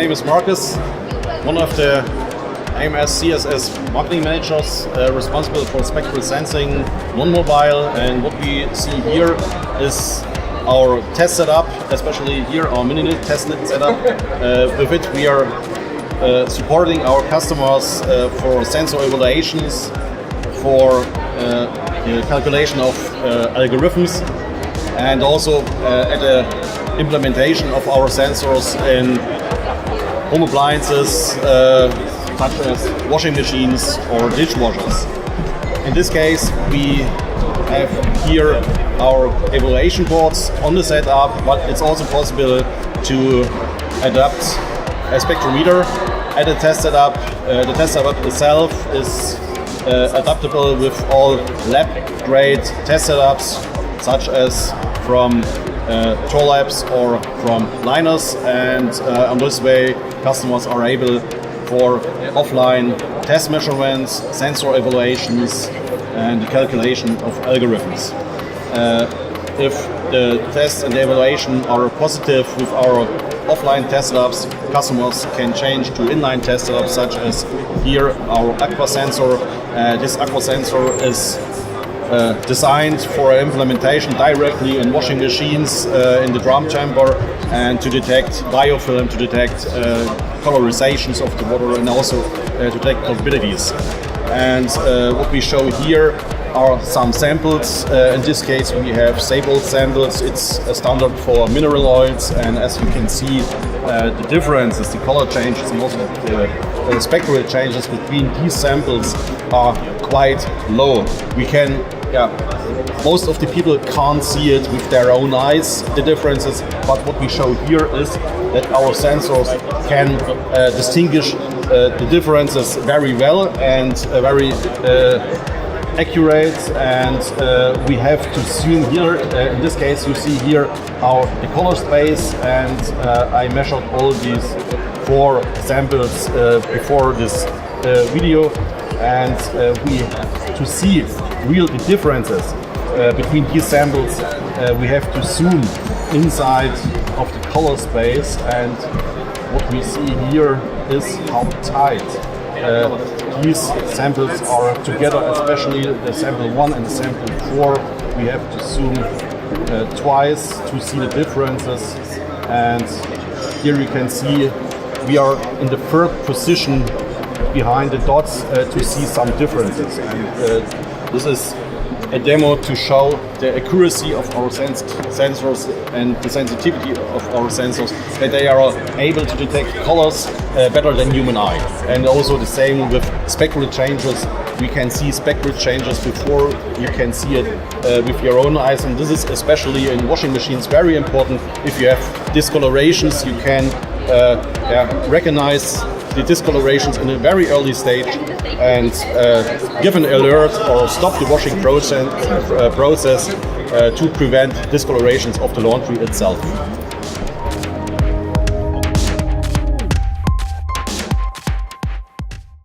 name is Marcus, one of the AMS CSS marketing managers responsible for spectral sensing, non-mobile, and what we see here is our test setup, especially here our mini test setup. With it we are supporting our customers for sensor evaluations, for the calculation of algorithms, and also at the implementation of our sensors in home appliances such as washing machines or dishwashers. In this case, we have here our evaluation boards on the setup, but it's also possible to adapt a spectrometer at the test setup. The test setup itself is adaptable with all lab-grade test setups, such as from Tor Labs or from Linus, and on this way customers are able for offline test measurements, sensor evaluations, and the calculation of algorithms. If the test and the evaluation are positive with our offline test setups, customers can change to inline test setups, such as here our aqua sensor. This aqua sensor is designed for implementation directly in washing machines in the drum chamber, and to detect biofilm, to detect colorizations of the water, and also to detect possibilities. And what we show here are some samples. In this case we have Sable samples. It's a standard for mineral oils, and as you can see the differences, the color changes, and also the spectral changes between these samples are quite low. We can, most of the people can't see it with their own eyes, the differences, but what we show here is that our sensors can distinguish the differences very well and very accurate, and we have to zoom here. In this case you see here the color space, and I measured all these 4 samples before this video, and to see real differences between these samples we have to zoom inside of the color space, and what we see here is how tight these samples are together, especially the sample 1 and the sample 4. We have to zoom twice to see the differences, and here you can see we are in the 3rd position behind the dots to see some differences, and this is a demo to show the accuracy of our sensors and the sensitivity of our sensors, that they are able to detect colors better than human eye. And also the same with spectral changes. We can see spectral changes before you can see it with your own eyes, and this is especially in washing machines very important. If you have discolorations, you can recognize the discolorations in a very early stage and give an alert or stop the washing process to prevent discolorations of the laundry itself.